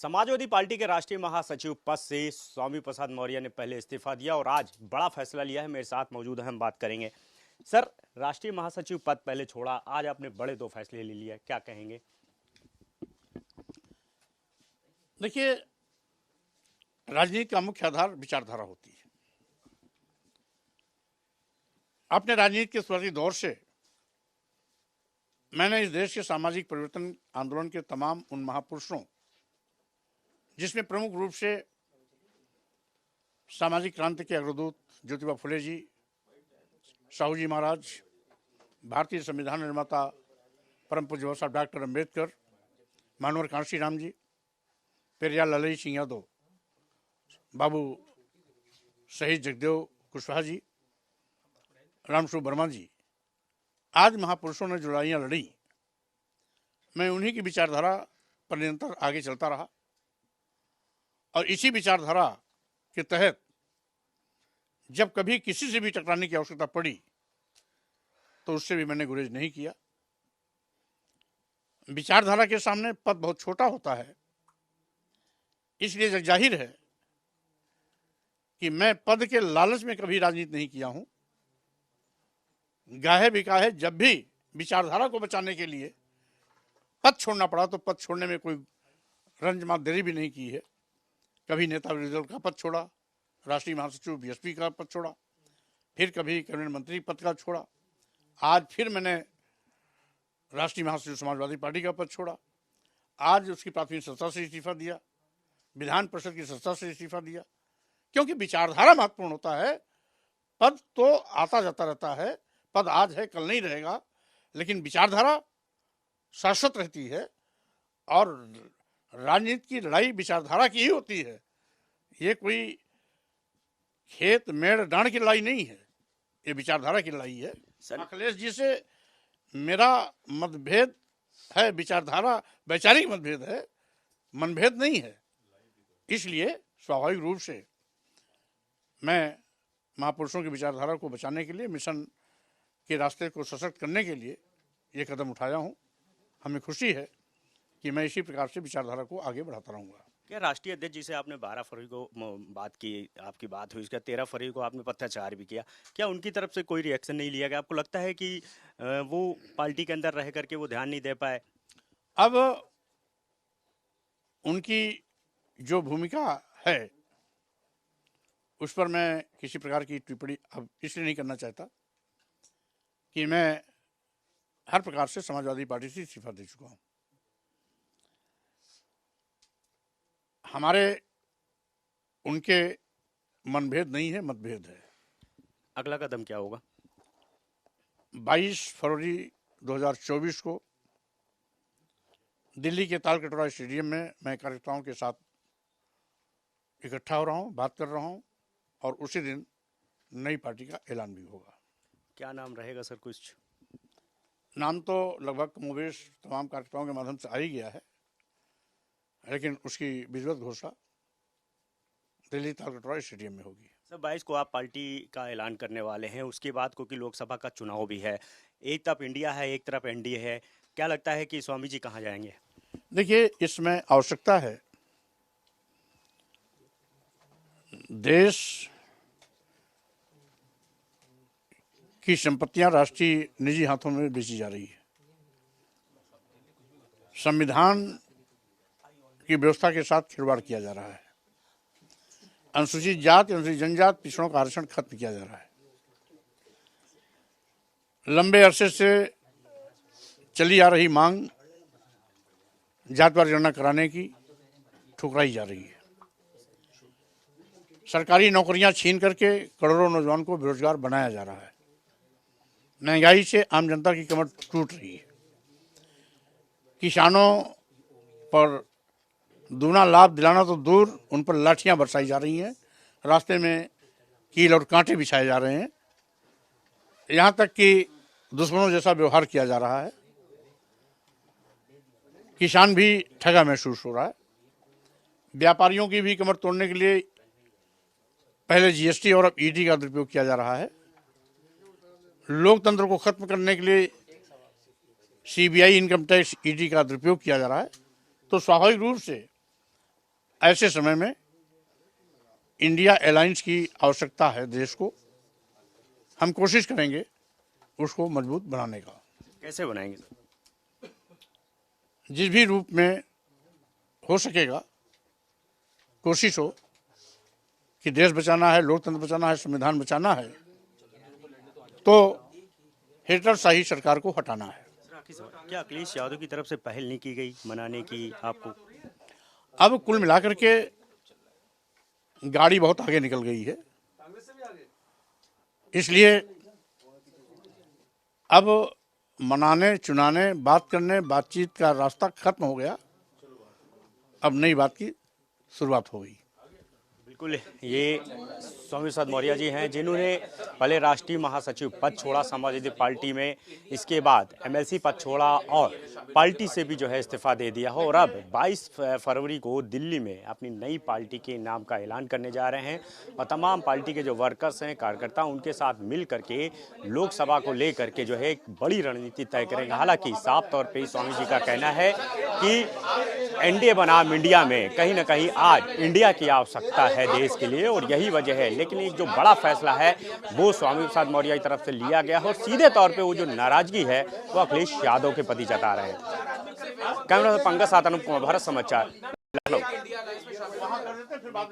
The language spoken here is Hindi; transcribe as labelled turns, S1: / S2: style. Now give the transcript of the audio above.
S1: समाजवादी पार्टी के राष्ट्रीय महासचिव पद से स्वामी प्रसाद मौर्य ने पहले इस्तीफा दिया और आज बड़ा फैसला लिया है। मेरे साथ मौजूद है, हम बात करेंगे। सर, राष्ट्रीय महासचिव पद पहले छोड़ा, आज आपने बड़े दो फैसले ले लिए, क्या कहेंगे?
S2: देखिए, राजनीति का मुख्य आधार विचारधारा होती है। अपने राजनीति के शुरुआती दौर से मैंने इस देश के सामाजिक परिवर्तन आंदोलन के तमाम उन महापुरुषों, जिसमें प्रमुख रूप से सामाजिक क्रांति के अग्रदूत ज्योतिबा फुले जी, साहू जी महाराज, भारतीय संविधान निर्माता परम पूज्य बाबा साहब डॉक्टर अम्बेडकर, मानवर कांशी राम जी, पेरियार लालजी सिंह यादव, बाबू शहीद जगदेव कुशवाहा जी, रामसु वर्मा जी, आज महापुरुषों ने जो लड़ाइयाँ लड़ी, मैं उन्हीं की विचारधारा पर निरंतर आगे चलता रहा और इसी विचारधारा के तहत जब कभी किसी से भी टकराने की आवश्यकता पड़ी तो उससे भी मैंने गुरेज नहीं किया। विचारधारा के सामने पद बहुत छोटा होता है, इसलिए जग जाहिर है कि मैं पद के लालच में कभी राजनीति नहीं किया हूं। गाहे बिकाहे जब भी विचारधारा को बचाने के लिए पद छोड़ना पड़ा तो पद छोड़ने में कोई रंजमात देरी भी नहीं की है। कभी नेता विरोधी दल का पद छोड़ा, राष्ट्रीय महासचिव बीएसपी का पद छोड़ा, फिर कभी कैबिनेट मंत्री पद का छोड़ा, आज फिर मैंने राष्ट्रीय महासचिव समाजवादी पार्टी का पद छोड़ा, आज उसकी प्राथमिक संस्था से इस्तीफा दिया, विधान परिषद की संस्था से इस्तीफा दिया, क्योंकि विचारधारा महत्वपूर्ण होता है। पद तो आता जाता रहता है, पद आज है कल नहीं रहेगा, लेकिन विचारधारा शाश्वत रहती है और राजनीति की लड़ाई विचारधारा की ही होती है। ये कोई खेत मेड़ डांड की लड़ाई नहीं है, ये विचारधारा की लड़ाई है। अखिलेश जी से मेरा मतभेद है, विचारधारा वैचारिक मतभेद है, मनभेद नहीं है। इसलिए स्वाभाविक रूप से मैं महापुरुषों की विचारधारा को बचाने के लिए, मिशन के रास्ते को सशक्त करने के लिए ये कदम उठाया हूँ। हमें खुशी है कि मैं इसी प्रकार से विचारधारा को आगे बढ़ाता रहूँगा।
S1: क्या राष्ट्रीय अध्यक्ष जिसे आपने 12 फरवरी को बात की, आपकी बात हुई, उसका 13 फरवरी को आपने पत्राचार भी किया, क्या उनकी तरफ से कोई रिएक्शन नहीं लिया गया? आपको लगता है कि वो पार्टी के अंदर रह करके वो ध्यान नहीं दे पाए?
S2: अब उनकी जो भूमिका है उस पर मैं किसी प्रकार की टिप्पणी अब इसलिए नहीं करना चाहता कि मैं हर प्रकार से समाजवादी पार्टी से इस्तीफा दे चुका हूं। हमारे उनके मनभेद नहीं है, मतभेद है।
S1: अगला कदम क्या होगा?
S2: 22 फरवरी 2024 को दिल्ली के तालकटोरा स्टेडियम में मैं कार्यकर्ताओं के साथ इकट्ठा हो रहा हूं, बात कर रहा हूं और उसी दिन नई पार्टी का ऐलान भी होगा।
S1: क्या नाम रहेगा सर? कुछ
S2: नाम तो लगभग कमोबेश तमाम कार्यकर्ताओं के माध्यम से आ ही गया है, लेकिन उसकी विधिवत घोषणा दिल्ली तालकटोरा स्टेडियम में होगी।
S1: सर, 22 को आप पार्टी का ऐलान करने वाले हैं, उसके बाद क्योंकि लोकसभा का चुनाव भी है, एक तरफ इंडिया है, एक तरफ एनडीए है, क्या लगता है कि स्वामी जी कहाँ जाएंगे?
S2: देखिए, इसमें आवश्यकता है, देश की संपत्तियां राष्ट्रीय निजी हाथों में बेची जा रही है। संविधान की व्यवस्था के साथ खिलवाड़ किया जा रहा है। अनुसूचित जाति, अनुसूचित जनजाति, पिछड़ों का आरक्षण खत्म किया जा रहा है। लंबे अरसे से चली आ रही मांग जातिवार जनगणना कराने की ठुकराई जा रही है। सरकारी नौकरियां छीन करके करोड़ों नौजवान को बेरोजगार बनाया जा रहा है। महंगाई से आम जनता की कमर टूट रही है। किसानों पर दूना लाभ दिलाना तो दूर, उन पर लाठियां बरसाई जा रही हैं, रास्ते में कील और कांटे बिछाए जा रहे हैं, यहाँ तक कि दुश्मनों जैसा व्यवहार किया जा रहा है। किसान भी ठगा महसूस हो रहा है। व्यापारियों की भी कमर तोड़ने के लिए पहले जीएसटी और अब ईडी का दुरुपयोग किया जा रहा है। लोकतंत्र को खत्म करने के लिए सीबीआई, इनकम टैक्स, ईडी का दुरुपयोग किया जा रहा है। तो स्वाभाविक रूप से ऐसे समय में इंडिया अलायंस की आवश्यकता है देश को। हम कोशिश करेंगे उसको मजबूत बनाने का।
S1: कैसे बनाएंगे सर?
S2: जिस भी रूप में हो सकेगा कोशिश हो कि देश बचाना है, लोकतंत्र बचाना है, संविधान बचाना है, तो हिटलरशाही सरकार को हटाना है।
S1: क्या अखिलेश यादव की तरफ से पहल नहीं की गई मनाने की आपको?
S2: अब कुल मिलाकर के गाड़ी बहुत आगे निकल गई है, इसलिए अब मनाने, चुनाने, बात करने, बातचीत का रास्ता खत्म हो गया। अब नई बात की शुरुआत हो गई।
S1: बिल्कुल, ये स्वामी प्रसाद मौर्य जी हैं जिन्होंने पहले राष्ट्रीय महासचिव पद छोड़ा समाजवादी पार्टी में, इसके बाद एमएलसी पद छोड़ा और पार्टी से भी जो है इस्तीफा दे दिया हो, और अब 22 फरवरी को दिल्ली में अपनी नई पार्टी के नाम का ऐलान करने जा रहे हैं और तमाम पार्टी के जो वर्कर्स हैं, कार्यकर्ता, उनके साथ मिल करके लोकसभा को लेकर के जो है एक बड़ी रणनीति तय करेंगे। हालांकि साफ तौर पर स्वामी जी का कहना है कि एनडीए बनाम इंडिया में कहीं ना कहीं आज इंडिया की आवश्यकता है देश के लिए, और यही वजह है। लेकिन एक जो बड़ा फैसला है वो स्वामी प्रसाद मौर्य की तरफ से लिया गया है और सीधे तौर पे वो जो नाराजगी है वो अखिलेश यादव के प्रति जता रहे हैं। कैमरा पंकज साथ अनुप कुमार, भारत समाचार, लखनऊ।